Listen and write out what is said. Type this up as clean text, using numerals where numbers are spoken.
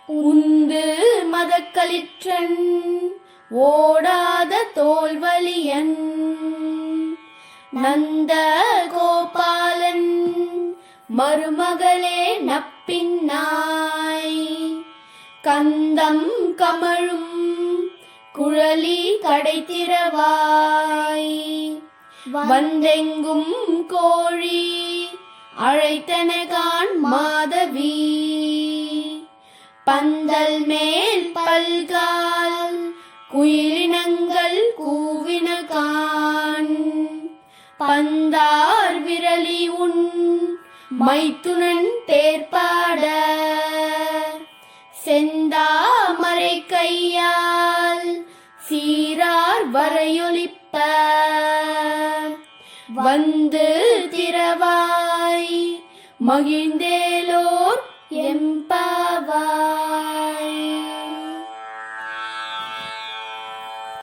உந்து மதக்களிற்றன் ஓடாத தோல்வலியன் நந்த கோபாலன் மருமகளே நப்பின்னாய் கந்தம் கமழும் குழலி கடைத்திரவாய் வந்தெங்கும் கோழி அழைத்தனகான் மாதவி பந்தல் மேல் பல்கால் குயிலினங்கள் கூவினகான் பந்தார் விரலி உன் மைத்துனன் தேர்ப்பாட செந்தாமரை கையால் சீரார் வரையொலிப்ப வந்து திரவாய் மகிழ்ந்தேலோர் எம்பா